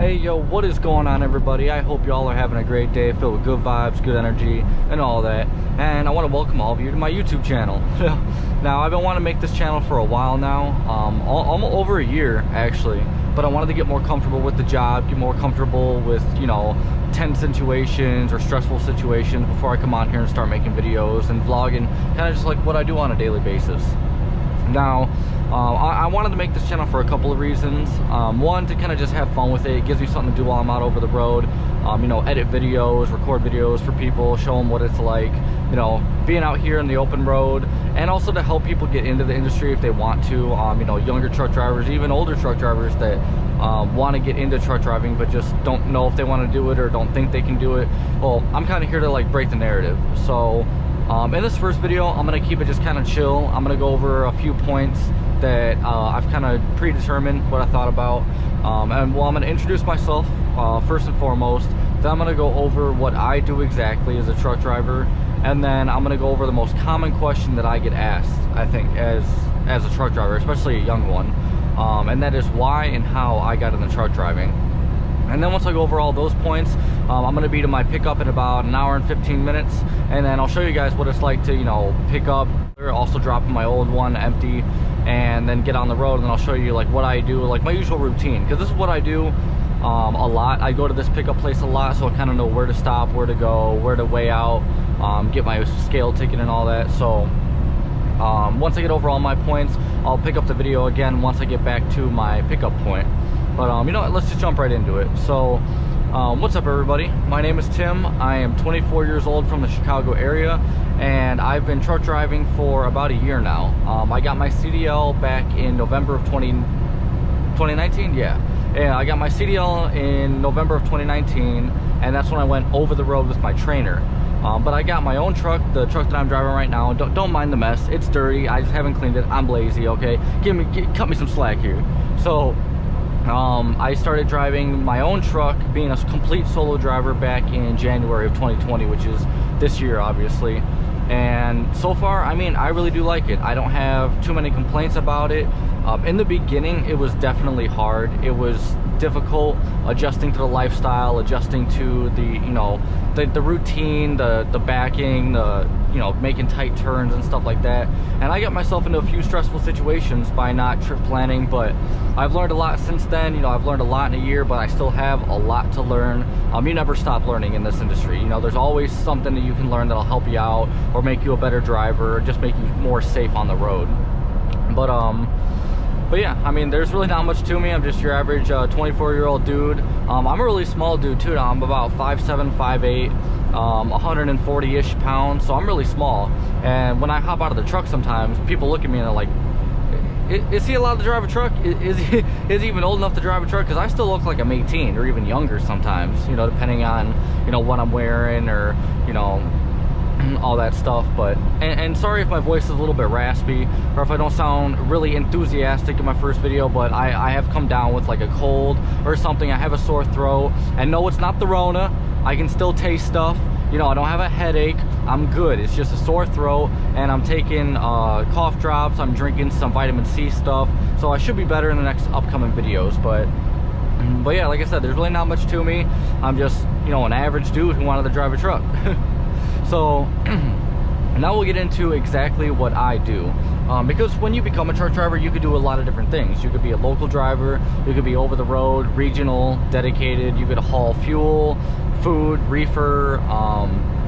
Hey yo, what is going on everybody? I hope y'all are having a great day filled with good vibes, good energy, and all that. And I want to welcome all of you to my YouTube channel. Now, I've been wanting to make this channel for a while now, almost over a year actually. But I wanted to get more comfortable with the job, get more comfortable with, you know, tense situations or stressful situations before I come on here and start making videos and vlogging, kind of just like what I do on a daily basis. Now, I wanted to make this channel for a couple of reasons. One, to kind of just have fun with it. It gives me something to do while I'm out over the road. You know, edit videos, record videos for people, show them what it's like, you know, being out here in the open road, and also to help people get into the industry if they want to. You know, younger truck drivers, even older truck drivers that want to get into truck driving but just don't know if they want to do it or don't think they can do it. Well, I'm kind of here to like break the narrative. So in this first video, I'm going to keep it just kind of chill. I'm going to go over a few points that I've kind of predetermined what I thought about. And well, I'm going to introduce myself first and foremost. Then I'm going to go over what I do exactly as a truck driver. And then I'm going to go over the most common question that I get asked, I think, as a truck driver, especially a young one. And that is why and how I got into truck driving. And then once I go over all those points, I'm going to be to my pickup in about an hour and 15 minutes. And then I'll show you guys what it's like to, you know, pick up, also drop my old one empty, and then get on the road. And then I'll show you like what I do, like my usual routine, because this is what I do a lot. I go to this pickup place a lot, so I kind of know where to stop, where to go, where to weigh out, get my scale ticket and all that. So once I get over all my points, I'll pick up the video again once I get back to my pickup point. But you know what, let's just jump right into it. So what's up everybody, my name is Tim. I am 24 years old from the Chicago area, and I've been truck driving for about a year now. I got my CDL back in November of 2019. Yeah, I got my CDL in November of 2019, and that's when I went over the road with my trainer. But I got my own truck, the truck that I'm driving right now. Don't mind the mess, it's dirty, I just haven't cleaned it. I'm lazy, okay? Cut me some slack here. So I started driving my own truck, being a complete solo driver back in January of 2020, which is this year obviously. And so far, I mean, I really do like it. I don't have too many complaints about it. In the beginning, it was definitely hard. It was difficult adjusting to the lifestyle, adjusting to the, you know, the routine, the backing, the, you know, making tight turns and stuff like that. And I got myself into a few stressful situations by not trip planning, but I've learned a lot since then. You know, I've learned a lot in a year, but I still have a lot to learn. You never stop learning in this industry. You know, there's always something that you can learn that'll help you out or make you a better driver, or just make you more safe on the road. But yeah, I mean, there's really not much to me. I'm just your average 24-year-old dude. I'm a really small dude too. I'm about 5'7", 5'8", 140-ish pounds, so I'm really small. And when I hop out of the truck sometimes, people look at me and they're like, is he allowed to drive a truck? Is he even old enough to drive a truck? Because I still look like I'm 18 or even younger sometimes, you know, depending on, you know, what I'm wearing or, you know, all that stuff. But and sorry if my voice is a little bit raspy or if I don't sound really enthusiastic in my first video, but I have come down with like a cold or something. I have a sore throat, and no, it's not the Rona. I can still taste stuff, you know. I don't have a headache, I'm good. It's just a sore throat, and I'm taking cough drops, I'm drinking some vitamin C stuff, so I should be better in the next upcoming videos. But yeah, like I said, there's really not much to me. I'm just, you know, an average dude who wanted to drive a truck. So now we'll get into exactly what I do, because when you become a truck driver, you could do a lot of different things. You could be a local driver, you could be over the road, regional, dedicated, you could haul fuel, food, reefer,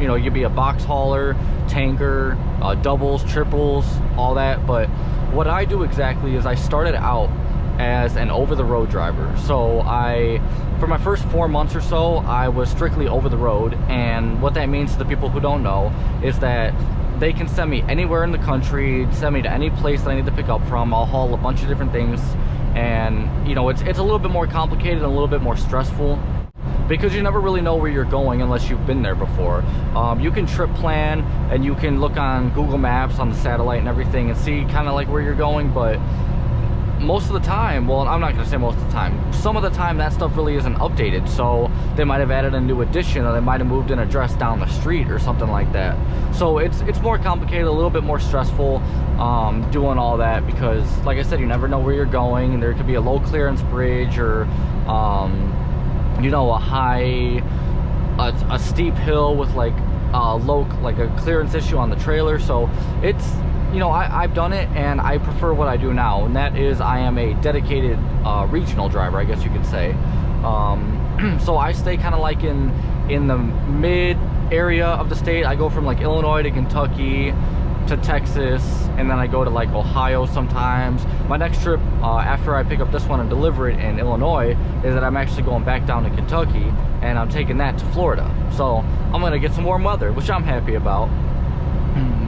you know, you'd be a box hauler, tanker, doubles, triples, all that. But what I do exactly is I started out as an over-the-road driver. So for my first 4 months or so, I was strictly over the road. And what that means to the people who don't know is that they can send me anywhere in the country, send me to any place that I need to pick up from. I'll haul a bunch of different things, and you know, it's a little bit more complicated and a little bit more stressful, because you never really know where you're going unless you've been there before. You can trip plan and you can look on Google Maps on the satellite and everything and see kind of like where you're going, but most of the time, well, I'm not going to say most of the time, some of the time that stuff really isn't updated. So they might have added a new addition, or they might have moved an address down the street or something like that. So it's more complicated, a little bit more stressful doing all that, because like I said, you never know where you're going, and there could be a low clearance bridge, or you know, a steep hill with like a clearance issue on the trailer. So it's, you know, I've done it, and I prefer what I do now, and that is I am a dedicated regional driver, I guess you could say. So I stay kind of like in the mid area of the state. I go from like Illinois to Kentucky to Texas, and then I go to like Ohio sometimes. My next trip after I pick up this one and deliver it in Illinois is that I'm actually going back down to Kentucky, and I'm taking that to Florida. So I'm gonna get some warm weather, which I'm happy about.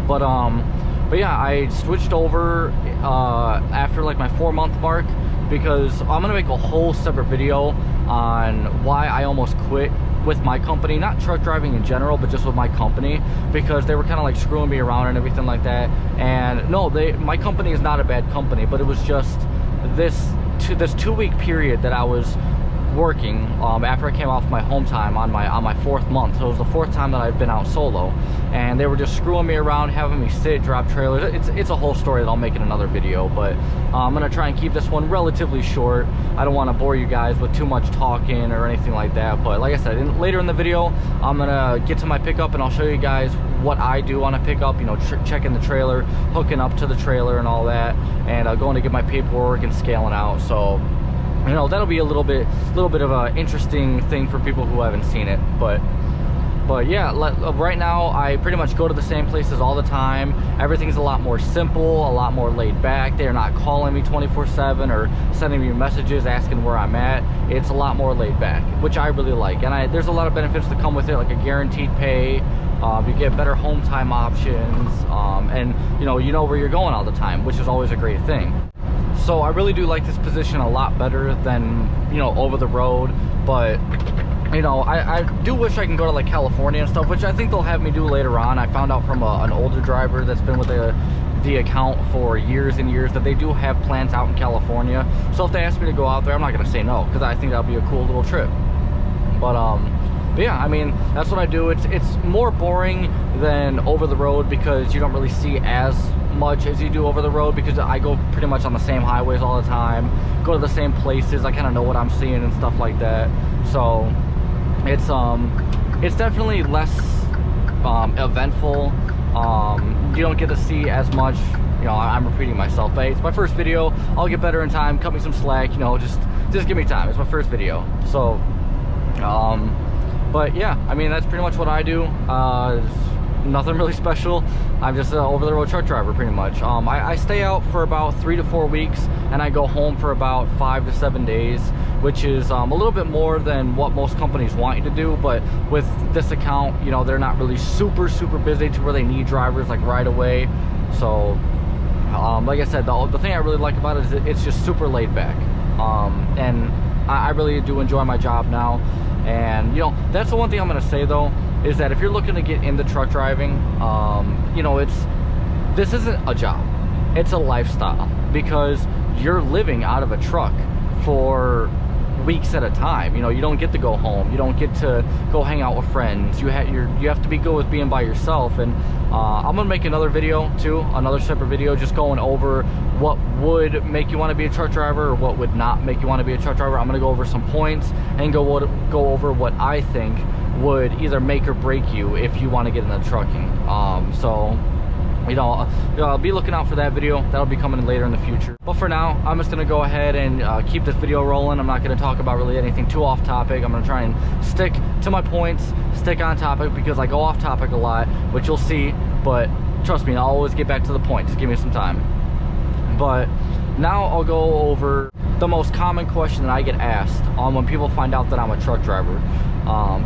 But yeah, I switched over after like my 4-month mark, because I'm gonna make a whole separate video on why I almost quit with my company, not truck driving in general, but just with my company, because they were kind of like screwing me around and everything like that. And no, my company is not a bad company, but it was just this 2-week period that I was working after I came off my home time on my 4th month. So it was the 4th time that I've been out solo, and they were just screwing me around, having me sit, drop trailers. It's a whole story that I'll make in another video, but I'm gonna try and keep this one relatively short. I don't want to bore you guys with too much talking or anything like that. But like I said, later in the video, I'm gonna get to my pickup, and I'll show you guys what I do on a pickup, you know, checking the trailer, hooking up to the trailer and all that, and going to get my paperwork and scaling out. So, you know, that'll be a little bit of an interesting thing for people who haven't seen it. But yeah, right now I pretty much go to the same places all the time. Everything's a lot more simple, a lot more laid back. They're not calling me 24/7 or sending me messages asking where I'm at. It's a lot more laid back, which I really like. And there's a lot of benefits that come with it, like a guaranteed pay. You get better home time options, and you know where you're going all the time, which is always a great thing. So I really do like this position a lot better than, you know, over the road. But you know, I do wish I can go to like California and stuff, which I think they'll have me do later on. I found out from an older driver that's been with the account for years and years that they do have plants out in California. So if they ask me to go out there, I'm not gonna say no, because I think that'll be a cool little trip. But yeah, I mean, that's what I do. It's more boring than over the road, because you don't really see as much as you do over the road, because I go pretty much on the same highways all the time, go to the same places. I kind of know what I'm seeing and stuff like that. So it's definitely less eventful. You don't get to see as much. You know, I'm repeating myself, but it's my first video. I'll get better in time. Cut me some slack, you know, just give me time. It's my first video. So but yeah, I mean, that's pretty much what I do. Nothing really special. I'm just an over-the-road truck driver, pretty much. I stay out for about 3 to 4 weeks, and I go home for about 5 to 7 days, which is a little bit more than what most companies want you to do. But with this account, you know, they're not really super busy to where they need drivers like right away. So like I said, the thing I really like about it is it's just super laid back, and I really do enjoy my job now. And you know, that's the one thing I'm gonna say though, is that if you're looking to get into truck driving, you know, this isn't a job, it's a lifestyle, because you're living out of a truck for weeks at a time. You know, you don't get to go home, you don't get to go hang out with friends. You have to be good with being by yourself. And I'm gonna make another video too, another separate video, just going over what would make you want to be a truck driver or what would not make you want to be a truck driver. I'm gonna go over some points and go over what I think would either make or break you if you want to get into trucking. So you know, I'll be looking out for that video. That'll be coming later in the future. But for now, I'm just gonna go ahead and keep this video rolling. I'm not gonna talk about really anything too off topic. I'm gonna try and stick to my points, stick on topic, because I go off topic a lot, which you'll see. But trust me, I'll always get back to the point. Just give me some time. But now I'll go over the most common question that I get asked when people find out that I'm a truck driver.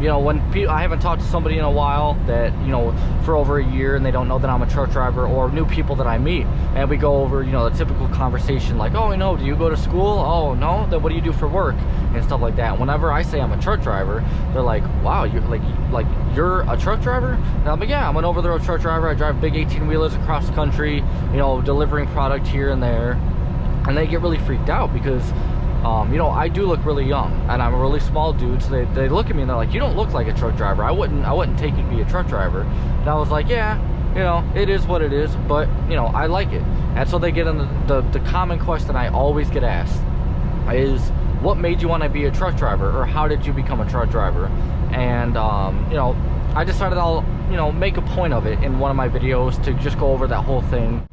You know, when I haven't talked to somebody in a while that, you know, for over a year, and they don't know that I'm a truck driver, or new people that I meet, and we go over, you know, the typical conversation like, oh, you know, do you go to school? Oh, no? Then what do you do for work? And stuff like that. Whenever I say I'm a truck driver, they're like, wow, you're like you're a truck driver? And I'm like, yeah, I'm an over-the-road truck driver. I drive big 18-wheelers across the country, you know, delivering product here and there. And they get really freaked out because you know, I do look really young, and I'm a really small dude, so they look at me and they're like, you don't look like a truck driver. I wouldn't take you to be a truck driver. And I was like, yeah, you know, it is what it is, but you know, I like it. And so they get in the common question I always get asked is, what made you want to be a truck driver, or how did you become a truck driver? And you know, I decided I'll, you know, make a point of it in one of my videos to just go over that whole thing,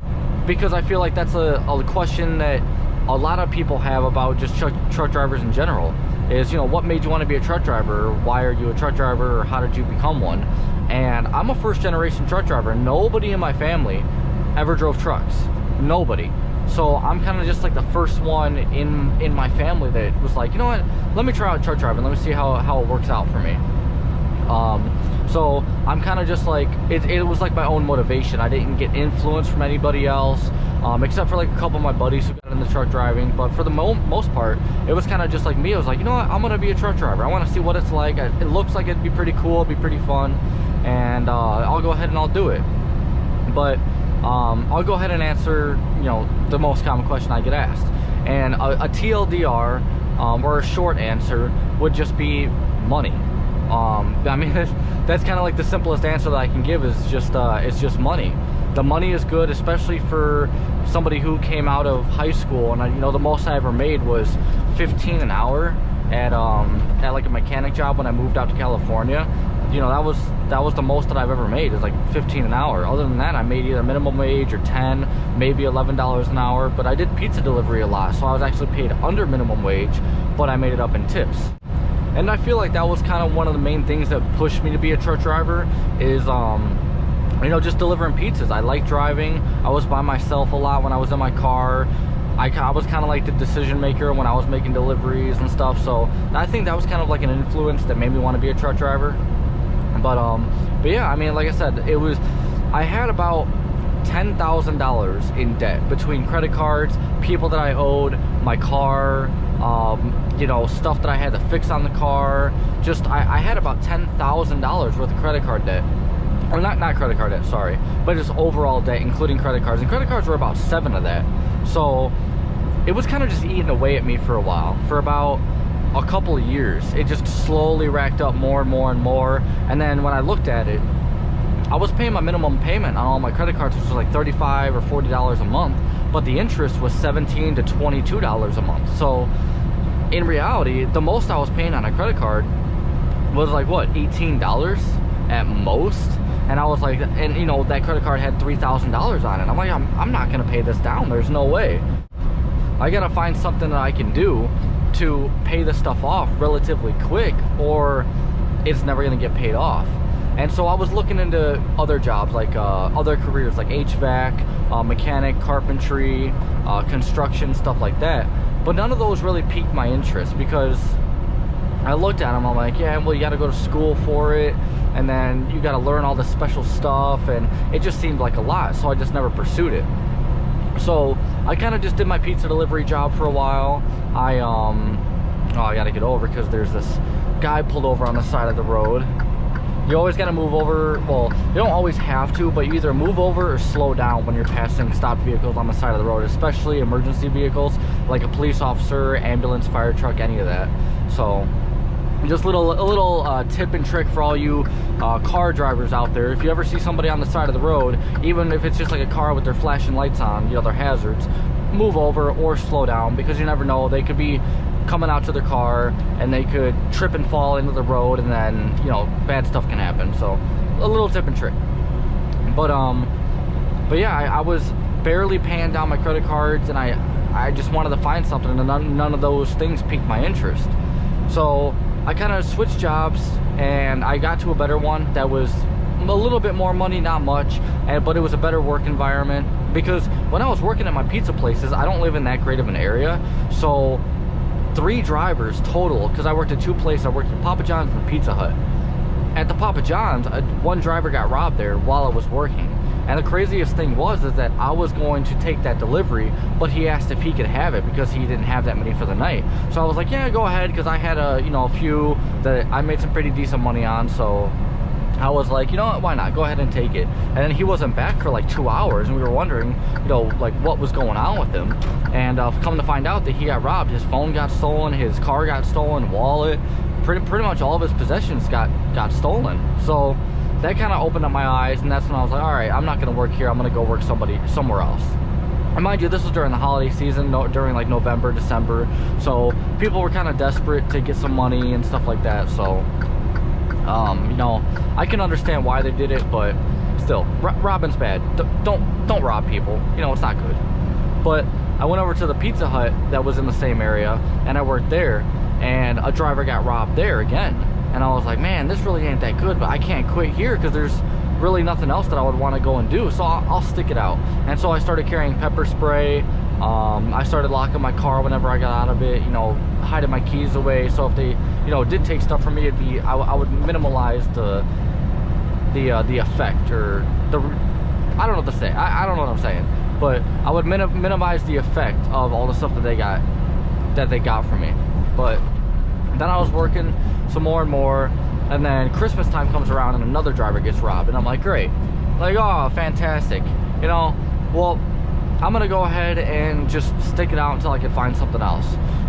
because I feel like that's a question that a lot of people have about just truck drivers in general. Is, you know, what made you want to be a truck driver? Or why are you a truck driver? Or how did you become one? And I'm a first generation truck driver. Nobody in my family ever drove trucks. Nobody. So I'm kind of just like the first one in my family that was like, you know what, let me try out truck driving, let me see how it works out for me. So I'm kind of just like, it was like my own motivation. I didn't get influence from anybody else, except for like a couple of my buddies who got into truck driving. But for the most part, it was kind of just like me. I was like, you know what, I'm gonna be a truck driver. I want to see what it's like. It looks like it'd be pretty cool, it'd be pretty fun, and I'll go ahead and I'll do it. But I'll go ahead and answer, you know, the most common question I get asked. And a TLDR, or a short answer, would just be money. I mean, that's kind of like the simplest answer that I can give, is just it's just money. The money is good, especially for somebody who came out of high school. And you know, the most I ever made was $15 an hour at like a mechanic job when I moved out to California. You know, that was the most that I've ever made, is like $15 an hour. Other than that, I made either minimum wage or $10, maybe $11 an hour. But I did pizza delivery a lot, so I was actually paid under minimum wage, but I made it up in tips. And I feel like that was kind of one of the main things that pushed me to be a truck driver, is you know, just delivering pizzas. I like driving. I was by myself a lot when I was in my car. I was kind of like the decision maker when I was making deliveries and stuff. So I think that was kind of like an influence that made me want to be a truck driver. But yeah, I mean, like I said, I had about $10,000 in debt between credit cards, people that I owed, my car, you know, stuff that I had to fix on the car. Just I had about $10,000 worth of credit card debt. Or not credit card debt, sorry, but just overall debt, including credit cards. And credit cards were about 7 of that. So it was kind of just eating away at me for a while, for about a couple of years. It just slowly racked up more and more and more. And then when I looked at it, I was paying my minimum payment on all my credit cards, which was like $35 or $40 a month, but the interest was $17 to $22 a month. So in reality, the most I was paying on a credit card was like, what, $18 at most? And I was like, and you know, that credit card had $3,000 on it. I'm like, I'm not gonna pay this down. There's no way. I gotta find something that I can do to pay this stuff off relatively quick, or it's never gonna get paid off. And so I was looking into other jobs, like other careers, like HVAC, mechanic, carpentry, construction, stuff like that. But none of those really piqued my interest, because I looked at them, I'm like, yeah, well, you gotta go to school for it, and then you gotta learn all this special stuff, and it just seemed like a lot, so I just never pursued it. So I kind of just did my pizza delivery job for a while. Oh, I gotta get over, because there's this guy pulled over on the side of the road. You always gotta move over. Well, you don't always have to, but you either move over or slow down when you're passing stopped vehicles on the side of the road, especially emergency vehicles, like a police officer, ambulance, fire truck, any of that. So just a little tip and trick for all you car drivers out there. If you ever see somebody on the side of the road, even if it's just like a car with their flashing lights on, you know, their hazards, move over or slow down, because you never know, they could be coming out to their car and they could trip and fall into the road, and then, you know, bad stuff can happen. So a little tip and trick. But yeah, I was barely paying down my credit cards, and I just wanted to find something, and none of those things piqued my interest. So I kind of switched jobs, and I got to a better one that was a little bit more money, not much, but it was a better work environment. Because when I was working at my pizza places, I don't live in that great of an area, so 3 drivers total, because I worked at 2 places. I worked at Papa John's and Pizza Hut. At the Papa John's, one driver got robbed there while I was working. And the craziest thing was is that I was going to take that delivery, but he asked if he could have it because he didn't have that many for the night. So I was like, yeah, go ahead, because I had a few that I made some pretty decent money on. So I was like, you know what, why not? Go ahead and take it. And then he wasn't back for like 2 hours, and we were wondering, you know, like what was going on with him. And come to find out that he got robbed. His phone got stolen, his car got stolen, wallet, pretty much all of his possessions got stolen. So that kind of opened up my eyes, and that's when I was like, all right, I'm not gonna work here, I'm gonna go work somewhere else. And mind you, this was during the holiday season, during like November, December, so people were kind of desperate to get some money and stuff like that. So you know, I can understand why they did it, but still, robbing's bad. Don't rob people, you know, it's not good. But I went over to the Pizza Hut that was in the same area, and I worked there, and a driver got robbed there again. And I was like, man, this really ain't that good, but I can't quit here because there's really nothing else that I would want to go and do, so I'll stick it out. And so I started carrying pepper spray. I started locking my car whenever I got out of it, you know, hiding my keys away, so if they, you know, did take stuff from me, it'd be, I would minimize the effect, or the, I don't know what to say, I don't know what I'm saying, but I would minimize the effect of all the stuff that they got from me. But then I was working some more and more, and then Christmas time comes around and another driver gets robbed, and I'm like, great, like, oh, fantastic, you know, well, I'm gonna go ahead and just stick it out until I can find something else.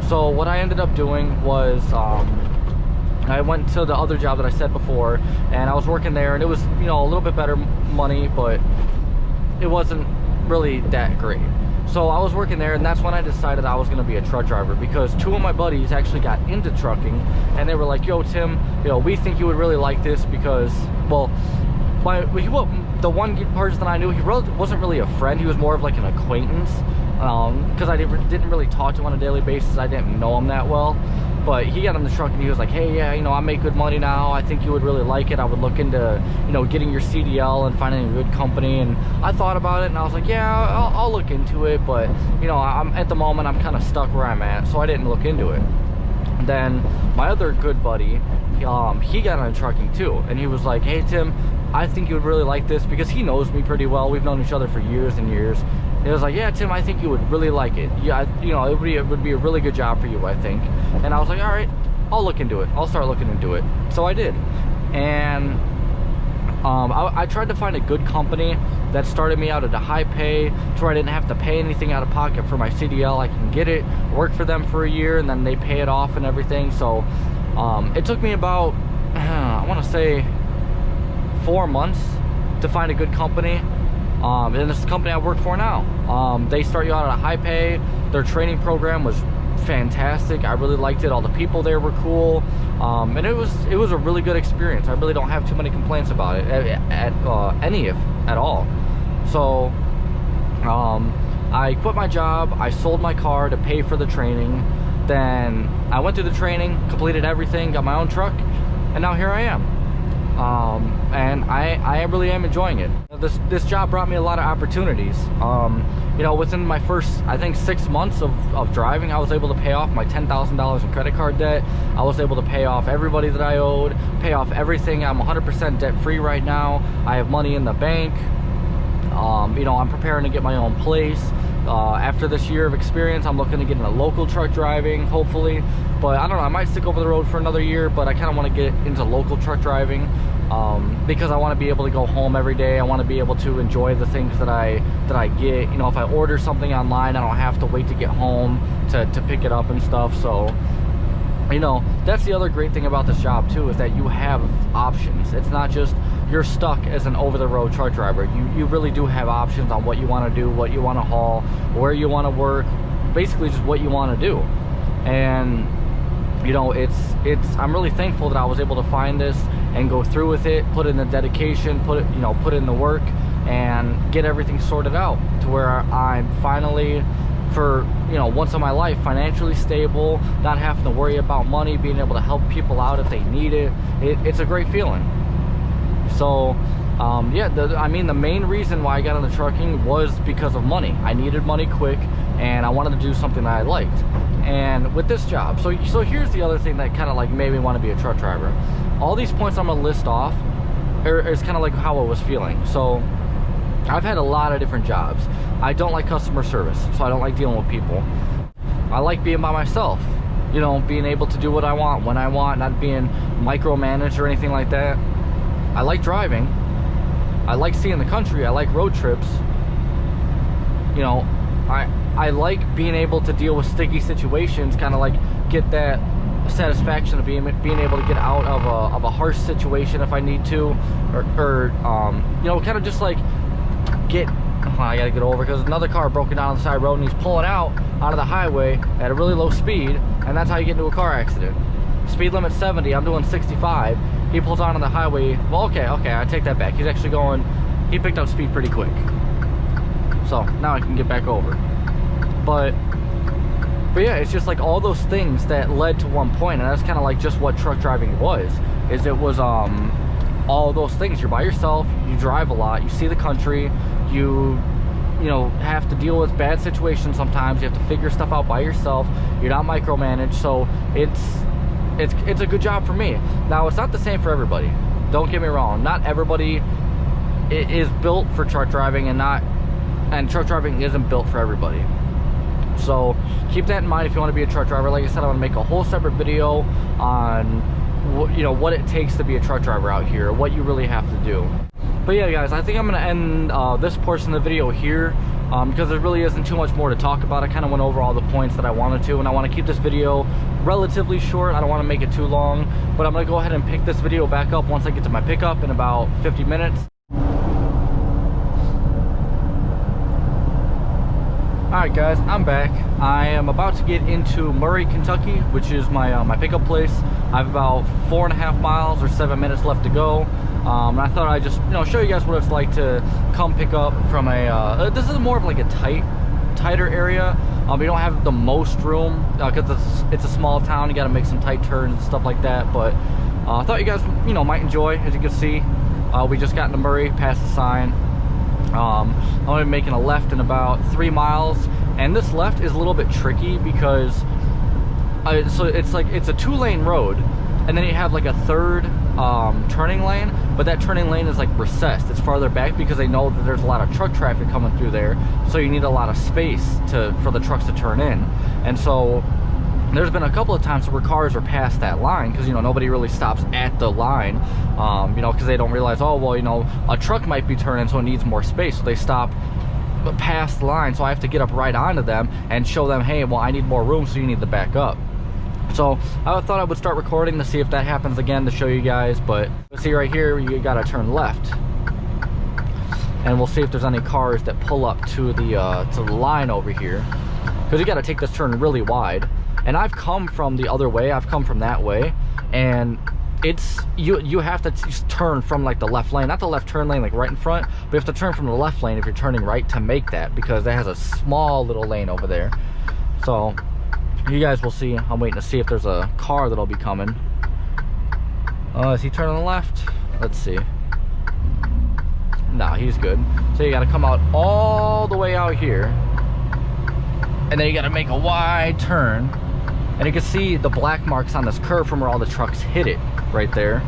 So what I ended up doing was I went to the other job that I said before, and I was working there, and it was, you know, a little bit better money, but it wasn't really that great. So I was working there, and that's when I decided I was going to be a truck driver, because two of my buddies actually got into trucking, and they were like, yo, Tim, you know, we think you would really like this because, well, the one person that I knew, he wasn't really a friend, he was more of like an acquaintance, because I didn't really talk to him on a daily basis, I didn't know him that well. But he got in the truck and he was like, hey, yeah, you know, I make good money now, I think you would really like it, I would look into, you know, getting your CDL and finding a good company. And I thought about it, and I was like, yeah, I'll look into it, but, you know, at the moment I'm kind of stuck where I'm at, so I didn't look into it. And then my other good buddy, he got into trucking too, and he was like, hey, Tim, I think you would really like this, because he knows me pretty well, we've known each other for years and years. It was like, yeah, Tim, I think you would really like it. Yeah, you know, it would be a really good job for you, I think. And I was like, all right, I'll look into it. I'll start looking into it. So I did. And I tried to find a good company that started me out at a high pay, to where I didn't have to pay anything out of pocket for my CDL. I can get it, work for them for a year, and then they pay it off and everything. So it took me about, I want to say, 4 months to find a good company. And this is the company I work for now. They start you out at a high pay. Their training program was fantastic. I really liked it. All the people there were cool, and it was a really good experience. I really don't have too many complaints about it at all. So I quit my job, I sold my car to pay for the training, then I went through the training, completed everything, got my own truck, and now here I am. And I really am enjoying it. This job brought me a lot of opportunities. You know, within my first, I think, 6 months of driving, I was able to pay off my $10,000 in credit card debt. I was able to pay off everybody that I owed, pay off everything. I'm 100% debt free right now. I have money in the bank. You know, I'm preparing to get my own place. After this year of experience, I'm looking to get into local truck driving, hopefully. But I don't know, I might stick over the road for another year, but I kind of want to get into local truck driving, because I want to be able to go home every day. I want to be able to enjoy the things that I get. You know, if I order something online, I don't have to wait to get home to pick it up and stuff. So, you know, that's the other great thing about this job too, is that you have options. It's not just you're stuck as an over-the-road truck driver. You really do have options on what you want to do, what you want to haul, where you want to work, basically just what you want to do. And you know, I'm really thankful that I was able to find this and go through with it, put in the dedication, put in the work, and get everything sorted out to where I'm finally, for, you know, once in my life, financially stable, not having to worry about money, being able to help people out if they need it. It's a great feeling. So yeah, I mean, the main reason why I got into trucking was because of money. I needed money quick, and I wanted to do something that I liked. And with this job, so here's the other thing that kind of like made me want to be a truck driver. All these points I'm gonna list off is kind of like how I was feeling. So I've had a lot of different jobs. I don't like customer service, so I don't like dealing with people. I like being by myself, you know, being able to do what I want when I want, not being micromanaged or anything like that. I like driving. I like seeing the country. I like road trips. You know, I like being able to deal with sticky situations, kind of like get that satisfaction of being able to get out of a harsh situation if I need to, or you know, kind of just like get I gotta get over because another car broke down on the side road and he's pulling out onto the highway at a really low speed, and that's how you get into a car accident. Speed limit 70, I'm doing 65. He pulls out on the highway. Well, okay, I take that back. He's actually going, he picked up speed pretty quick. So now I can get back over. But yeah, it's just like all those things that led to one point, and that's kind of like just what truck driving was. It was all those things. You're by yourself, you drive a lot, you see the country, you know, have to deal with bad situations sometimes, you have to figure stuff out by yourself, you're not micromanaged, so it's a good job for me. Now, it's not the same for everybody, don't get me wrong. Not everybody is built for truck driving, and truck driving isn't built for everybody. So keep that in mind if you want to be a truck driver. Like I said, I want to make a whole separate video on what it takes to be a truck driver out here, what you really have to do. But yeah, guys, I think I'm gonna end this portion of the video here because there really isn't too much more to talk about. I kind of went over all the points that I wanted to, and I want to keep this video relatively short. I don't want to make it too long, but I'm gonna go ahead and pick this video back up once I get to my pickup in about 50 minutes. Alright guys, I'm back. I am about to get into Murray, Kentucky, which is my my pickup place. I have about 4.5 miles or 7 minutes left to go. And I thought I'd just show you guys what it's like to come pick up from a this is more of like a tighter area. We don't have the most room because it's a small town. You got to make some tight turns and stuff like that. But I thought you guys might enjoy. As you can see, we just got into Murray, past the sign. I'm gonna be making a left in about 3 miles, and this left is a little bit tricky because so it's like it's a 2-lane road, and then you have like a third turning lane, but that turning lane is like recessed. It's farther back because they know that there's a lot of truck traffic coming through there, so you need a lot of space for the trucks to turn in. And so there's been a couple of times where cars are past that line because nobody really stops at the line, because they don't realize, oh well, a truck might be turning, so it needs more space, so they stop past the line. So I have to get up right onto them and show them, hey, well, I need more room, so you need to back up. So I thought I would start recording to see if that happens again, to show you guys. But see right here, you gotta turn left, and we'll see if there's any cars that pull up to the line over here, because you got to take this turn really wide. And I've come from the other way, I've come from that way, and it's you have to turn from like the left lane, not the left turn lane like right in front, but you have to turn from the left lane if you're turning right to make that, because that has a small little lane over there. So you guys will see. I'm waiting to see if there's a car that'll be coming. Is he turning left? Let's see. No, he's good. So you got to come out all the way out here, and then you got to make a wide turn. And you can see the black marks on this curve from where all the trucks hit it right there.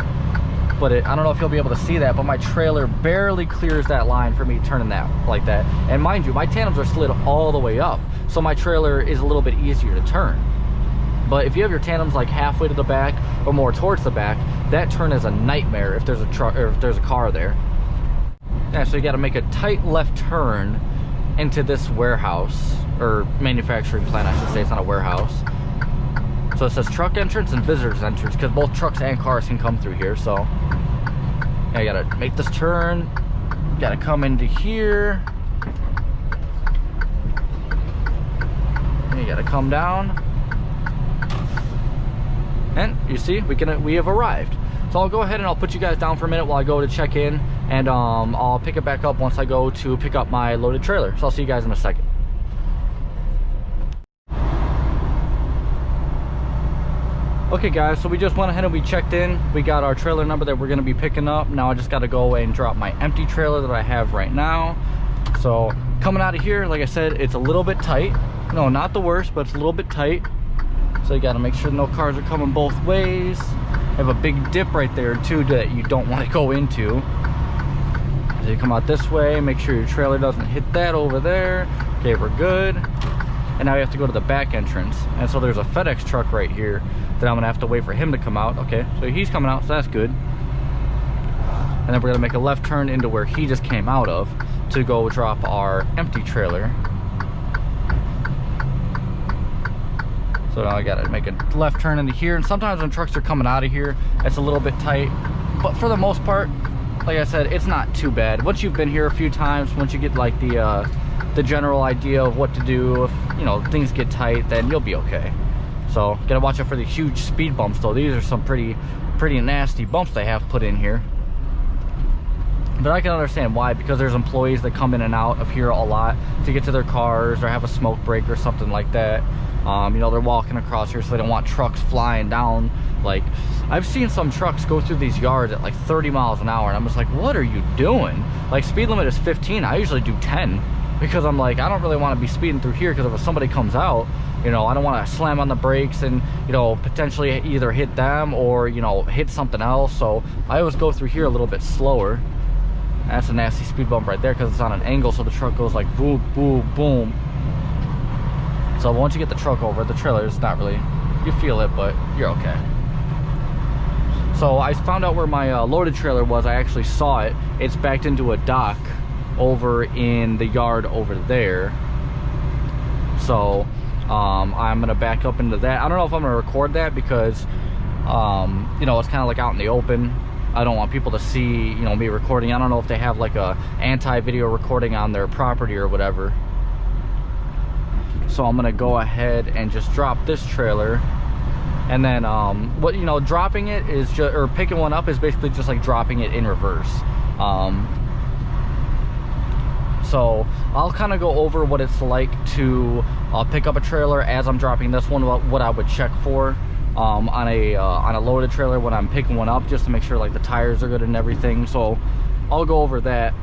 But I don't know if you'll be able to see that, but my trailer barely clears that line for me turning that like that. And mind you, my tandems are slid all the way up, so my trailer is a little bit easier to turn. But if you have your tandems like halfway to the back or more towards the back, that turn is a nightmare if there's a truck or if there's a car there. Yeah, so you got to make a tight left turn into this warehouse, or manufacturing plant I should say. It's not a warehouse. So it says truck entrance and visitors entrance, because both trucks and cars can come through here. So yeah, you gotta make this turn, you gotta come into here, and you gotta come down, and you see we have arrived. So I'll go ahead and I'll put you guys down for a minute while I go to check in, and I'll pick it back up once I go to pick up my loaded trailer. So I'll see you guys in a second. Okay guys, so we just went ahead and we checked in. We got our trailer number that we're going to be picking up. Now I just got to go away and drop my empty trailer that I have right now. So coming out of here, like I said, it's a little bit tight. No, not the worst, but it's a little bit tight. So you got to make sure no cars are coming both ways. I have a big dip right there too that you don't want to go into. So you come out this way, make sure your trailer doesn't hit that over there. Okay, we're good. And now you have to go to the back entrance, and so there's a FedEx truck right here that I'm gonna have to wait for him to come out. Okay, so he's coming out, so that's good. And then we're gonna make a left turn into where he just came out of to go drop our empty trailer. So now I gotta make a left turn into here, and sometimes when trucks are coming out of here, it's a little bit tight, but for the most part, like I said, it's not too bad. Once you've been here a few times, once you get like the general idea of what to do, if you know things get tight, then you'll be okay. So gotta watch out for the huge speed bumps though. These are some pretty nasty bumps they have put in here. But I can understand why, because there's employees that come in and out of here a lot to get to their cars or have a smoke break or something like that. You know, they're walking across here, so they don't want trucks flying down. Like, I've seen some trucks go through these yards at like 30 miles an hour, and I'm just like, what are you doing? Like, speed limit is 15. I usually do 10 because I'm like, I don't really want to be speeding through here, because if somebody comes out, you know, I don't want to slam on the brakes and, you know, potentially either hit them or, you know, hit something else. So I always go through here a little bit slower. That's a nasty speed bump right there because it's on an angle, so the truck goes like boom, boom, boom. So once you get the truck over, the trailer is not really, you feel it, but you're okay. So I found out where my loaded trailer was. I actually saw it. It's backed into a dock over in the yard over there. So I'm gonna back up into that. I don't know if I'm gonna record that because you know, it's kind of like out in the open. I don't want people to see, you know, me recording. I don't know if they have like a anti-video recording on their property or whatever. So I'm gonna go ahead and just drop this trailer, and then what, you know, dropping it is just, or picking one up is basically just like dropping it in reverse. So I'll kind of go over what it's like to pick up a trailer as I'm dropping this one, what I would check for on a loaded trailer when I'm picking one up, just to make sure like the tires are good and everything. So I'll go over that,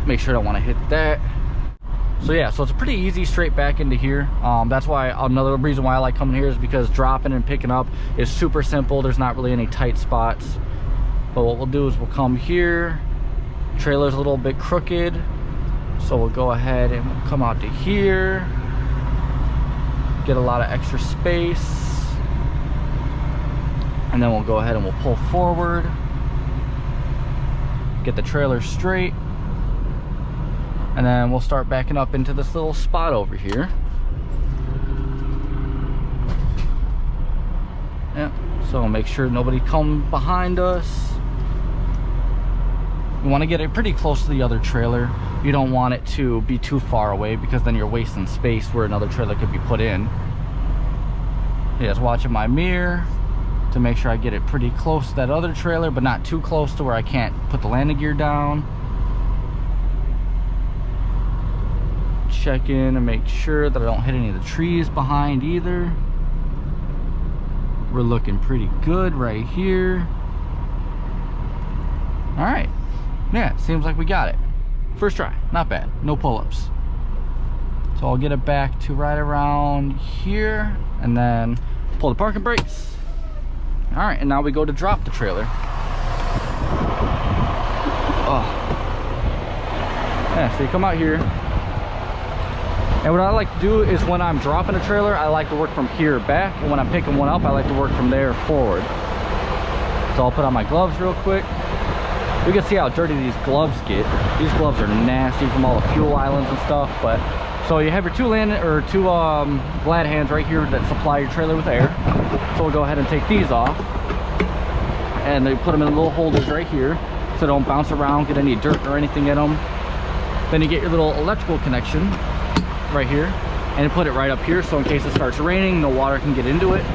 make sure I don't want to hit that. So yeah, so it's pretty easy straight back into here. That's why, another reason why I like coming here is because dropping and picking up is super simple. There's not really any tight spots. But what we'll do is we'll come here. Trailer's a little bit crooked, so we'll go ahead and we'll come out to here, get a lot of extra space, and then we'll go ahead and we'll pull forward, get the trailer straight, and then we'll start backing up into this little spot over here. Yeah, so make sure nobody comes behind us. You want to get it pretty close to the other trailer. You don't want it to be too far away, because then you're wasting space where another trailer could be put in. Yeah, just watching my mirror to make sure I get it pretty close to that other trailer, but not too close to where I can't put the landing gear down. Check in and make sure that I don't hit any of the trees behind either. We're looking pretty good right here. All right. Yeah, seems like we got it. First try, not bad, no pull-ups. So I'll get it back to right around here and then pull the parking brakes. All right, and now we go to drop the trailer. Oh. Yeah, so you come out here. And what I like to do is when I'm dropping a trailer, I like to work from here back. And when I'm picking one up, I like to work from there forward. So I'll put on my gloves real quick. You can see how dirty these gloves get. These gloves are nasty from all the fuel islands and stuff. But so you have your two glad hands right here that supply your trailer with air. So we'll go ahead and take these off, and they put them in little holders right here so they don't bounce around, get any dirt or anything in them. Then you get your little electrical connection right here and put it right up here, so in case it starts raining, no water can get into it.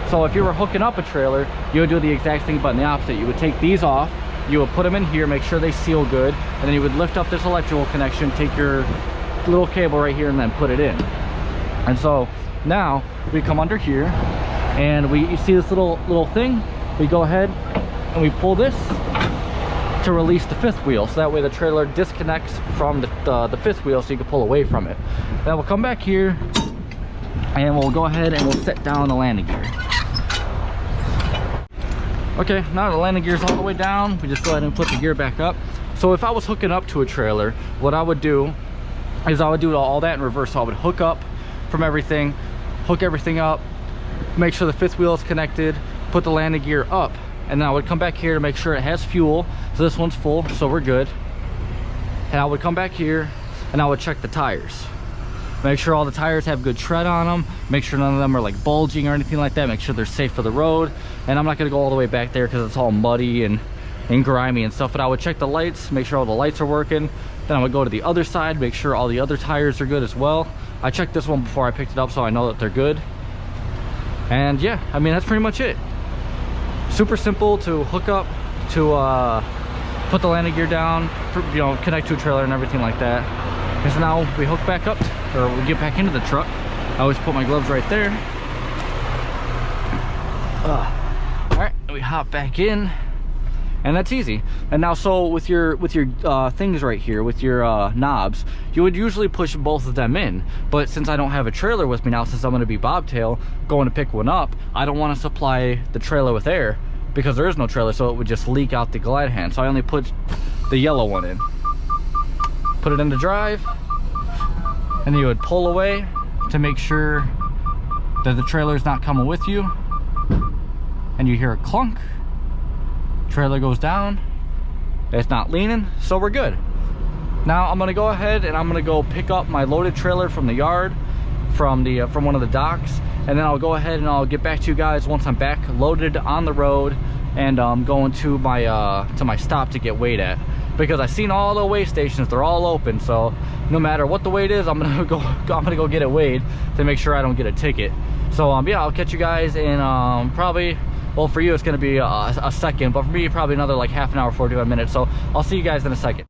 So if you were hooking up a trailer, you would do the exact thing but in the opposite. You would take these off, you would put them in here, make sure they seal good, and then you would lift up this electrical connection, take your little cable right here and then put it in. And so now we come under here and you see this little thing, we go ahead and we pull this to release the fifth wheel, so that way the trailer disconnects from the fifth wheel, so you can pull away from it. Then we'll come back here and we'll go ahead and we'll set down the landing gear. Okay, now the landing gear is all the way down. We just go ahead and put the gear back up. So if I was hooking up to a trailer, what I would do is I would do all that in reverse. So I would hook up from everything, hook everything up, make sure the fifth wheel is connected, put the landing gear up, and then I would come back here to make sure it has fuel. So this one's full, so we're good. And I would come back here and I would check the tires. Make sure all the tires have good tread on them. Make sure none of them are like bulging or anything like that. Make sure they're safe for the road. And I'm not gonna go all the way back there because it's all muddy and and grimy and stuff. But I would check the lights, make sure all the lights are working. Then I would go to the other side, make sure all the other tires are good as well. I checked this one before I picked it up, so I know that they're good. And yeah, I mean, that's pretty much it. Super simple to hook up, to put the landing gear down, you know, connect to a trailer and everything like that. And so now we hook back up, or we get back into the truck. I always put my gloves right there. All right, we hop back in, and that's easy. And now, so with your things right here, with your knobs, you would usually push both of them in. But since I don't have a trailer with me now, since I'm going to be bobtail going to pick one up, I don't want to supply the trailer with air because there is no trailer, so it would just leak out the glide hand. So I only put the yellow one in. Put it into drive, and then you would pull away to make sure that the trailer's not coming with you. And you hear a clunk, trailer goes down, it's not leaning, so we're good. Now I'm gonna go ahead and I'm gonna go pick up my loaded trailer from the yard, from one of the docks, and then I'll go ahead and I'll get back to you guys once I'm back loaded on the road and going to my stop to get weighed at, because I've seen all the weigh stations, they're all open, so no matter what the weight is, I'm gonna go get it weighed to make sure I don't get a ticket. So yeah, I'll catch you guys in probably, well, for you it's going to be a second, but for me probably another like half an hour, 45 minutes. So I'll see you guys in a second.